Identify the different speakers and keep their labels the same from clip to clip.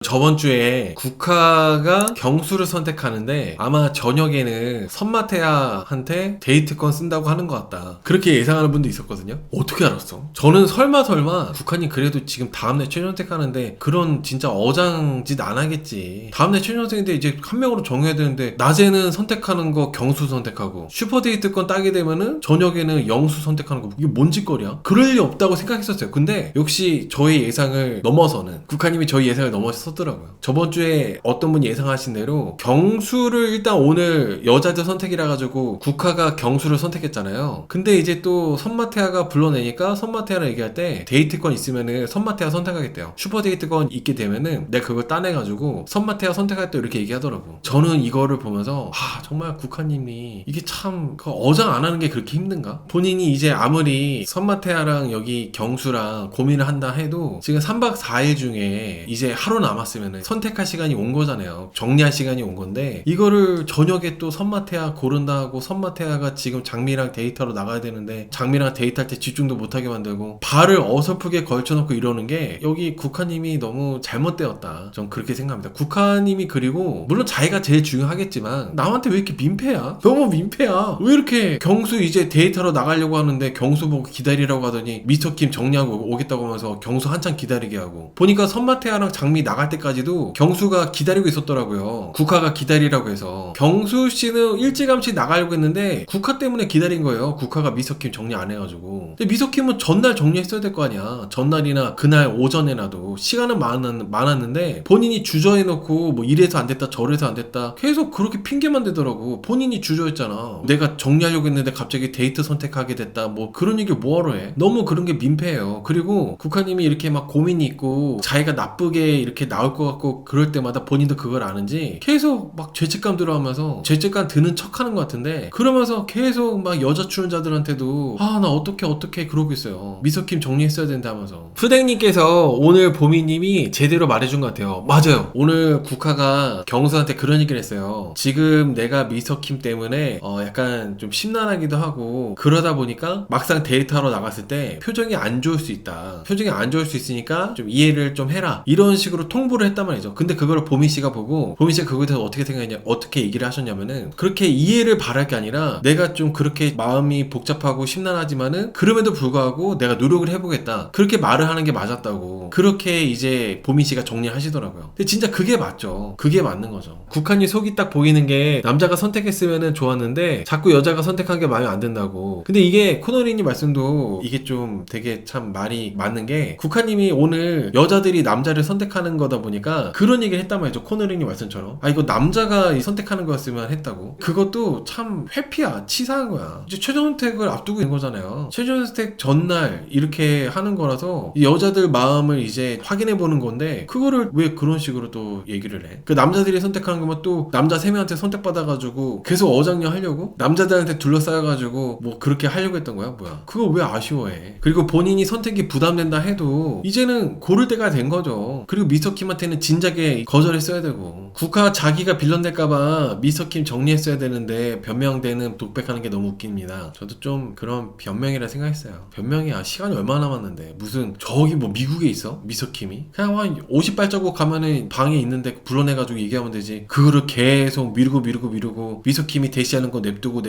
Speaker 1: 저번 주에 국화가 경수를 선택하는데 아마 저녁에는 선마태아한테 데이트권 쓴다고 하는 것 같다. 그렇게 예상하는 분도 있었거든요. 어떻게 알았어? 저는 설마 국화님 그래도 지금 다음날 최종 선택하는데 그런 진짜 어장짓 안 하겠지. 다음날 최종 선택인데 이제 한 명으로 정해야 되는데 낮에는 선택하는 거 경수 선택하고 슈퍼데이트권 따게 되면은 저녁에는 영수 선택하는 거 이게 뭔 짓거리야? 그럴 리 없다고 생각했었어요. 근데 역시 저의 예상을 넘어서는 국화님이 저희 예상을 넘어서 더라고요. 저번 주에 어떤 분이 예상하신 대로 경수를 일단 오늘 여자들 선택이라 가지고 국화가 경수를 선택했잖아요. 근데 이제 또 선마태아가 불러내니까 선마태아랑 얘기할 때 데이트권 있으면은 선마태아 선택하겠대요. 슈퍼 데이트권 있게 되면은 내가 그걸 따내가지고 선마태아 선택할 때 이렇게 얘기하더라고. 저는 이거를 보면서 정말 국화님이 이게 참 어장 안 하는 게 그렇게 힘든가? 본인이 이제 아무리 선마태아랑 여기 경수랑 고민을 한다 해도 지금 3박 4일 중에 이제 하루 남았으면 선택할 시간이 온 거잖아요. 정리할 시간이 온 건데 이거를 저녁에 또 선마태아 고른다 하고 선마태아가 지금 장미랑 데이트하러 나가야 되는데 장미랑 데이트할 때 집중도 못하게 만들고 발을 어설프게 걸쳐놓고 이러는 게 여기 국화님이 너무 잘못되었다. 전 그렇게 생각합니다. 국화님이 그리고 물론 자기가 제일 중요하겠지만 남한테 왜 이렇게 민폐야? 너무 민폐야. 왜 이렇게 경수 이제 데이트하러 나가려고 하는데 경수 보고 기다리라고 하더니 미스터킴 정리하고 오겠다고 하면서 경수 한참 기다리게 하고 보니까 선마태아랑 장미 나갈 때까지도 경수가 기다리고 있었더라고요. 국화가 기다리라고 해서 경수 씨는 일찌감치 나가려고 했는데 국화 때문에 기다린 거예요. 국화가 미서킴 정리 안 해가지고. 근데 미서킴은 전날 정리했어야 될 거 아니야. 전날이나 그날 오전에라도 시간은 많았는데 본인이 주저해놓고 뭐 이래서 안 됐다 저래서 안 됐다 계속 그렇게 핑계만 대더라고. 본인이 주저했잖아. 내가 정리하려고 했는데 갑자기 데이트 선택하게 됐다 뭐 그런 얘기 뭐하러 해. 너무 그런 게 민폐예요. 그리고 국화님이 이렇게 막 고민이 있고 자기가 나쁘게 이렇게 나올 것 같고 그럴 때마다 본인도 그걸 아는지 계속 막 죄책감 들어하면서 죄책감 드는 척 하는 것 같은데 그러면서 계속 막 여자 출연자들한테도 나 어떻게 그러고 있어요. 미서킴 정리했어야 된다 하면서 푸댕님께서 오늘 보미님이 제대로 말해준 것 같아요. 맞아요. 오늘 국화가 경수한테 그런 얘기를 했어요. 지금 내가 미서킴 때문에 약간 좀 심란하기도 하고 그러다 보니까 막상 데이트하러 나갔을 때 표정이 안 좋을 수 있다. 표정이 안 좋을 수 있으니까 좀 이해를 좀 해라. 이런 식으로 통보를 했단 말이죠. 근데 그걸 보미씨가 보고 보미씨가 그거에 대해서 어떻게 생각했냐 어떻게 얘기를 하셨냐면은 그렇게 이해를 바랄 게 아니라 내가 좀 그렇게 마음이 복잡하고 심란하지만은 그럼에도 불구하고 내가 노력을 해보겠다 그렇게 말을 하는 게 맞았다고 그렇게 이제 보미씨가 정리하시더라고요. 근데 진짜 그게 맞죠. 그게 맞는 거죠. 국한이 속이 딱 보이는 게 남자가 선택했으면은 좋았는데 자꾸 여자가 선택한 게 마음에 안 든다고. 근데 이게 코너리님 말씀도 이게 좀 되게 참 말이 맞는 게 국한님이 오늘 여자들이 남자를 선택하는 거다 보니까 그런 얘기를 했단 말이죠. 코너링님 말씀처럼 이거 남자가 선택하는 거였으면 했다고. 그것도 참 회피야. 치사한 거야. 이제 최종 선택을 앞두고 있는 거잖아요. 최종 선택 전날 이렇게 하는 거라서 이 여자들 마음을 이제 확인해 보는 건데 그거를 왜 그런 식으로 또 얘기를 해. 그 남자들이 선택하는 거면 또 남자 3명한테 선택받아가지고 계속 어장녀 하려고 남자들한테 둘러싸여가지고 뭐 그렇게 하려고 했던 거야 뭐야. 그거 왜 아쉬워해. 그리고 본인이 선택이 부담된다 해도 이제는 고를 때가 된 거죠. 그리고 미서킴한테는 진작에 거절했어야 되고 국화 자기가 빌런될까봐 미서킴 정리했어야 되는데 변명되는 독백하는 게 너무 웃깁니다. 저도 좀 그런 변명이라 생각했어요. 변명이야. 시간이 얼마나 남았는데 무슨 저기 뭐 미국에 있어? 미서킴이? 그냥 한 50발자국 가면은 방에 있는데 불러내가지고 얘기하면 되지. 그거를 계속 미루고 미서킴이 대시하는 거 냅두고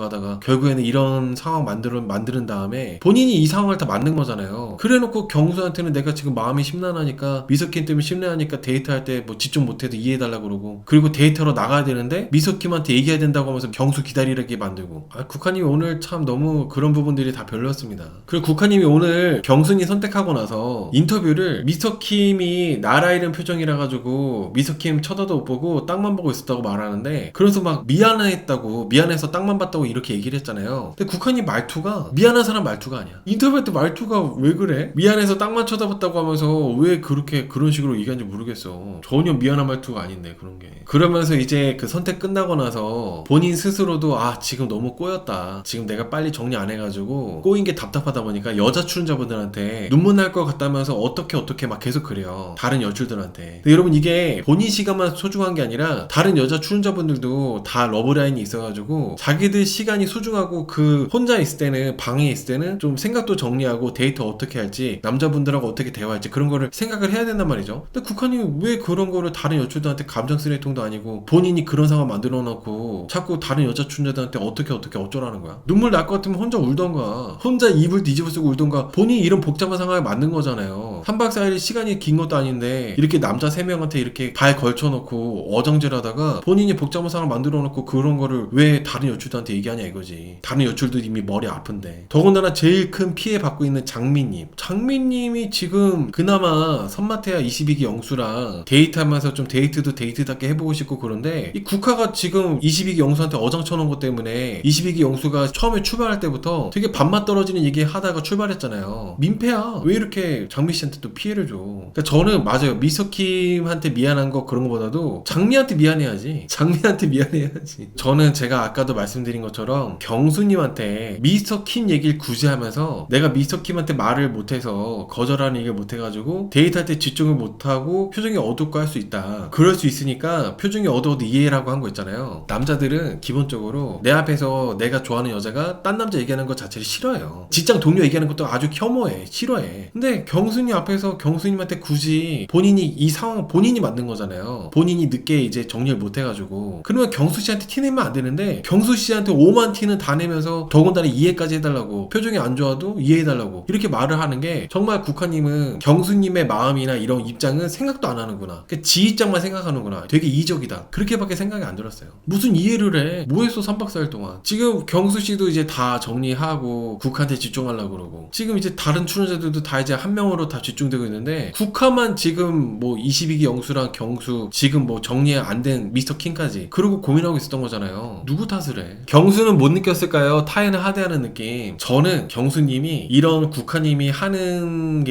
Speaker 1: 하다가 결국에는 이런 상황 만드는 다음에 본인이 이 상황을 다 만든 거잖아요. 그래놓고 경수한테는 내가 지금 마음이 심란하니까 미서킴 때문에 심란하니까 데이트할 때 뭐 집중 못해도 이해해달라고 그러고 그리고 데이트하러 나가야 되는데 미서킴한테 얘기해야 된다고 하면서 경수 기다리게 만들고 국화님이 오늘 참 너무 그런 부분들이 다 별로였습니다. 그리고 국화님이 오늘 경순이 선택하고 나서 인터뷰를 미서킴이 나라 잃은 표정이라 가지고 미서킴 쳐다도 못 보고 땅만 보고 있었다고 말하는데 그래서 막 미안했다고 미안해서 땅만 봤다고 이렇게 얘기를 했잖아요. 근데 국화님 말투가 미안한 사람 말투가 아니야. 인터뷰할 때 말투가 왜 그래? 미안해서 땅만 쳐다봤다고 하면서 왜 그렇게 그런 식으로 얘기하는지 모르겠어. 전혀 미안한 말투가 아닌데 그런 게. 그러면서 이제 그 선택 끝나고 나서 본인 스스로도 지금 너무 꼬였다. 지금 내가 빨리 정리 안 해가지고 꼬인 게 답답하다 보니까 여자 출연자분들한테 눈물 날 것 같다면서 어떻게 막 계속 그래요. 다른 여출들한테. 근데 여러분 이게 본인 시간만 소중한 게 아니라 다른 여자 출연자분들도 다 러브라인이 있어가지고 자기들 시간이 소중하고 그 혼자 있을 때는 방에 있을 때는 좀 생각도 정리하고 데이트 어떻게 할지 남자분들하고 어떻게 대화할지 그런 거를 생각을 해야 된단 말이죠. 거예요. 근데 국화님이 왜 그런 거를 다른 여자들한테 감정 쓰레기통도 아니고 본인이 그런 상황 만들어 놓고 자꾸 다른 여자 춘자들한테 어떻게 어쩌라는 거야. 눈물 날 것 같으면 혼자 울던가, 혼자 입을 뒤집어 쓰고 울던가. 본인이 이런 복잡한 상황에 만든 거잖아요. 3박 4일 시간이 긴 것도 아닌데 이렇게 남자 3명한테 이렇게 발 걸쳐놓고 어정질하다가 본인이 복잡한 상황 만들어 놓고 그런 거를 왜 다른 여출들한테 얘기하냐 이거지. 다른 여출도 이미 머리 아픈데. 더군다나 제일 큰 피해 받고 있는 장미님이 지금 그나마 선마태야 22기 영수랑 데이트하면서 좀 데이트도 데이트답게 해보고 싶고 그런데 이 국화가 지금 22기 영수한테 어장쳐놓은 것 때문에 22기 영수가 처음에 출발할 때부터 되게 밥맛 떨어지는 얘기 하다가 출발했잖아요. 민폐야. 왜 이렇게 장미씨한테 또 피해를 줘. 그러니까 저는 맞아요. 미스터킴한테 미안한 거 그런 거보다도 장미한테 미안해야지. 장미한테 미안해야지. 저는 제가 아까도 말씀드린 것처럼 경수님한테 미스터킴 얘기를 굳이 하면서 내가 미스터킴한테 말을 못해서 거절하는 얘기를 못해가지고 데이트할 때 집중을 못하고 표정이 어둡고 할 수 있다. 그럴 수 있으니까 표정이 어두워도 이해라고 한 거 있잖아요. 남자들은 기본적으로 내 앞에서 내가 좋아하는 여자가 딴 남자 얘기하는 것 자체를 싫어해요. 직장 동료 얘기하는 것도 아주 혐오해. 싫어해. 근데 경수님 앞에서 경수님한테 굳이 본인이 이 상황 본인이 만든 거잖아요. 본인이 늦게 이제 정리를 못 해가지고 그러면 경수 씨한테 티내면 안 되는데 경수 씨한테 오만 티는 다 내면서 더군다나 이해까지 해달라고 표정이 안 좋아도 이해해달라고 이렇게 말을 하는 게 정말 국화님은 경수님의 마음이나 이런 입장은 생각도 안 하는구나. 그러니까 지 입장만 생각하는구나. 되게 이적이다. 그렇게밖에 생각이 안 들었어요. 무슨 이해를 해. 뭐 했어 3박 4일 동안. 지금 경수 씨도 이제 다 정리하고 국화한테 집중하려고 그러고 지금 이제 다른 출연자들도 다 이제 한 명으로 다 집중되고 있는데 국화만 지금 뭐 22기 영수랑 경수 지금 뭐 정리 안 된 미스터 킹까지 그러고 고민하고 있었던 거잖아요. 누구 탓을 해? 경수는 못 느꼈을까요? 타인을 하대하는 느낌. 저는 경수님이 이런 국화님이 하는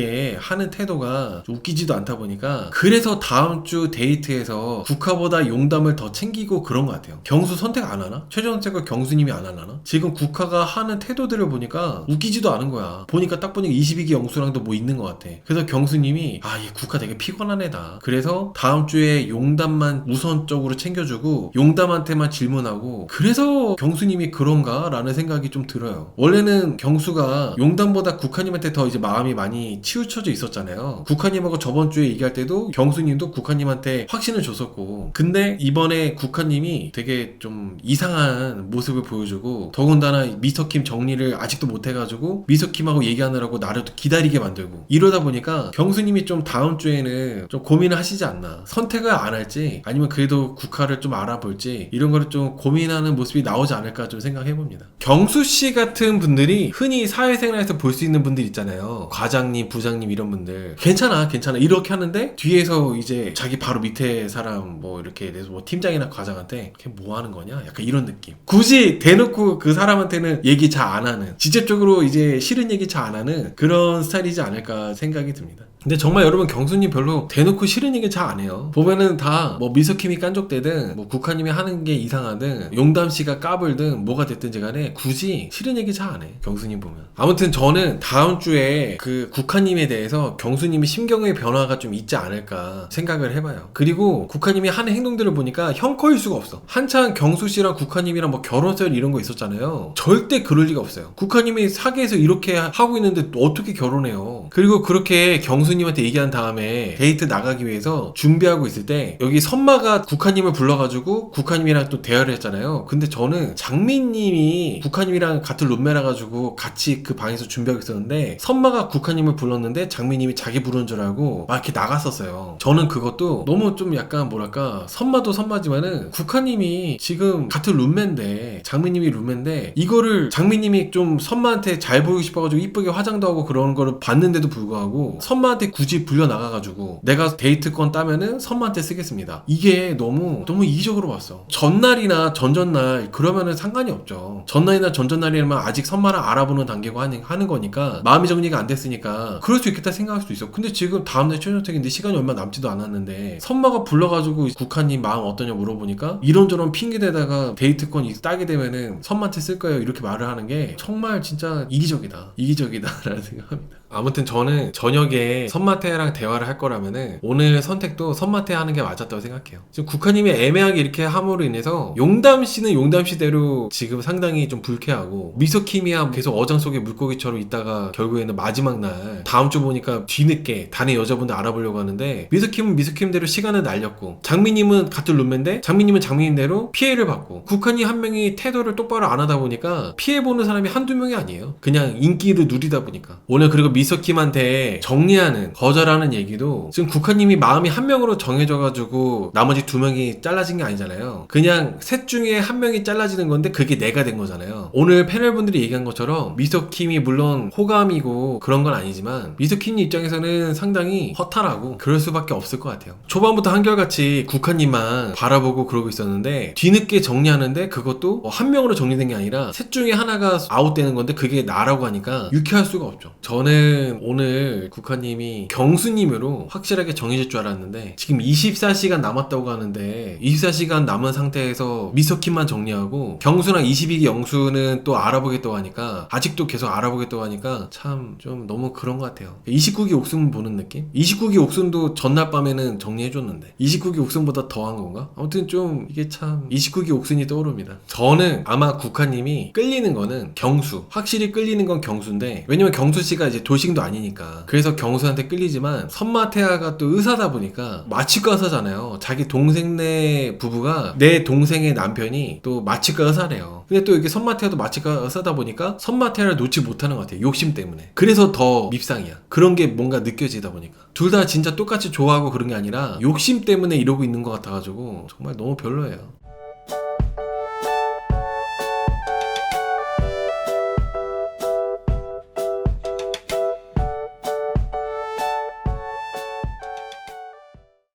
Speaker 1: 태도가 좀 웃기지도 않다 보니까 그래서 다음 주 데이트에서 국화보다 용담을 더 챙기고 그런 것 같아요. 경수 선택 안 하나? 최종 선택을 경수님이 안 하려나? 지금 국화가 하는 태도들을 보니까 웃기지도 않은 거야. 딱 보니까 22기 영수랑도 뭐 있는 것 같아. 그래서 경수님이 이 국화 되게 피곤한 애다. 그래서 다음 주에 용담만 우선적으로 챙겨주고 용담한테만 질문하고 그래서 경수님이 그런가? 라는 생각이 좀 들어요. 원래는 경수가 용담보다 국화님한테 더 이제 마음이 많이 치우쳐져 있었잖아요. 국화님하고 저번 주에 얘기할 때도 경수님도 국화님한테 확신을 줬었고 근데 이번에 국화님이 되게 좀 이상한 모습을 보여주고 더군다나 미스터킴 정리를 아직도 못해가지고 미스터킴하고 얘기하느라고 나를 기다리게 만들고 이러다 보니까 경수님이 좀 다음 주에는 좀 고민을 하시지 않나. 선택을 안 할지 아니면 그래도 국화를 좀 알아볼지 이런 거를 좀 고민하는 모습이 나오지 않을까 좀 생각해봅니다. 경수씨 같은 분들이 흔히 사회생활에서 볼 수 있는 분들 있잖아요. 과장님, 부장님 이런 분들 괜찮아 이렇게 하는데 뒤에서 이제 자기 바로 밑에 사람 뭐 이렇게 내서 뭐 팀장이나 과장한테 걔 뭐 하는 거냐? 약간 이런 느낌. 굳이 대놓고 그 사람한테는 얘기 잘 안 하는 직접적으로 이제 싫은 얘기 잘 안 하는 그런 스타일이지 않을까 생각이 듭니다. 근데 정말 여러분 경수님 별로 대놓고 싫은 얘기 잘 안 해요. 보면은 다 뭐 미서킴이 깐족되든 뭐 국화님이 하는 게 이상하든 용담씨가 까불든 뭐가 됐든지 간에 굳이 싫은 얘기 잘 안 해. 경수님 보면. 아무튼 저는 다음 주에 그 국화님에 대해서 경수님이 심경의 변화가 좀 있지 않을까 생각을 해봐요. 그리고 국화님이 하는 행동들을 보니까 형커일 수가 없어. 한창 경수씨랑 국화님이랑 뭐 결혼설 이런 거 있었잖아요. 절대 그럴 리가 없어요. 국화님이 사계에서 이렇게 하고 있는데 어떻게 결혼해요. 그리고 그렇게 경수님한테 얘기한 다음에 데이트 나가기 위해서 준비하고 있을 때 여기 선마가 국화님을 불러가지고 국화님이랑 또 대화를 했잖아요. 근데 저는 장미님이 국화님이랑 같은 룸메라 가지고 같이 그 방에서 준비하고 있었는데 선마가 국화님을 불렀는데 장미님이 자기 부르는 줄 알고 막 이렇게 나갔었어요. 저는 그것도 너무 좀 약간 뭐랄까 선마도 선마지만은 국화님이 지금 같은 룸메인데 장미님이 룸메인데 이거를 장미님이 좀 선마한테 잘 보이고 싶어가지고 이쁘게 화장도 하고 그런 거를 봤는데도 불구하고 선마한테 굳이 불려 나가가지고 내가 데이트권 따면은 선마한테 쓰겠습니다. 이게 너무 이기적으로 봤어. 전날이나 전전날 그러면은 상관이 없죠. 전날이나 전전날이면 아직 선마랑 알아보는 단계고 하는 거니까 마음이 정리가 안 됐으니까 그럴 수 있겠다 생각할 수도 있어. 근데 지금 다음날 최종택인데 시간이 얼마 남지도 않았는데 선마가 불러가지고 국화님 마음 어떠냐 물어보니까 이런저런 핑계대다가 데이트권 따게 되면은 선마한테 쓸 거예요 이렇게 말을 하는 게 정말 진짜 이기적이다라는 생각합니다. 아무튼 저는 저녁에 선마태야랑 대화를 할 거라면은 오늘 선택도 선마태야 하는 게 맞았다고 생각해요. 지금 국화님이 애매하게 이렇게 함으로 인해서 용담 씨는 용담 씨대로 지금 상당히 좀 불쾌하고 미소킴이야 계속 어장 속에 물고기처럼 있다가 결국에는 마지막 날 다음 주 보니까 뒤늦게 다른 여자분들 알아보려고 하는데 미소킴은 미소킴대로 시간을 날렸고 장미님은 같은 룸메인데 장미님은 장미님대로 피해를 받고 국화님 한 명이 태도를 똑바로 안 하다 보니까 피해보는 사람이 한두 명이 아니에요. 그냥 인기를 누리다 보니까. 오늘 그리고 미소킴한테 정리하는 거절하는 얘기도 지금 국화님이 마음이 한 명으로 정해져가지고 나머지 두 명이 잘라진 게 아니잖아요. 그냥 셋 중에 한 명이 잘라지는 건데 그게 내가 된 거잖아요. 오늘 패널분들이 얘기한 것처럼 미소킴이 물론 호감이고 그런 건 아니지만 미소킴 입장에서는 상당히 허탈하고 그럴 수밖에 없을 것 같아요. 초반부터 한결같이 국화님만 바라보고 그러고 있었는데 뒤늦게 정리하는데 그것도 한 명으로 정리된 게 아니라 셋 중에 하나가 아웃되는 건데 그게 나라고 하니까 유쾌할 수가 없죠. 저는 오늘 국화님이 경수님으로 확실하게 정해질 줄 알았는데 지금 24시간 남았다고 하는데 24시간 남은 상태에서 미소킴만 정리하고 경수랑 22기 영수는 또 알아보겠다고 하니까 아직도 계속 알아보겠다고 하니까 참 좀 너무 그런 것 같아요. 29기 옥순 보는 느낌? 29기 옥순도 전날 밤에는 정리해줬는데 29기 옥순보다 더한 건가? 아무튼 좀 이게 참 29기 옥순이 떠오릅니다. 저는 아마 국화님이 끌리는 거는 경수, 확실히 끌리는 건 경수인데 왜냐면 경수씨가 이제 돌싱도 아니니까 그래서 경수한테 끌리지만 선마태야가 또 의사다 보니까 마취과 의사잖아요. 자기 동생네 부부가 내 동생의 남편이 또 마취과 의사래요. 근데 또 이게 선마태야도 마취과 의사다 보니까 선마태야를 놓지 못하는 것 같아요. 욕심 때문에. 그래서 더 밉상이야. 그런 게 뭔가 느껴지다 보니까 둘 다 진짜 똑같이 좋아하고 그런 게 아니라 욕심 때문에 이러고 있는 것 같아가지고 정말 너무 별로예요.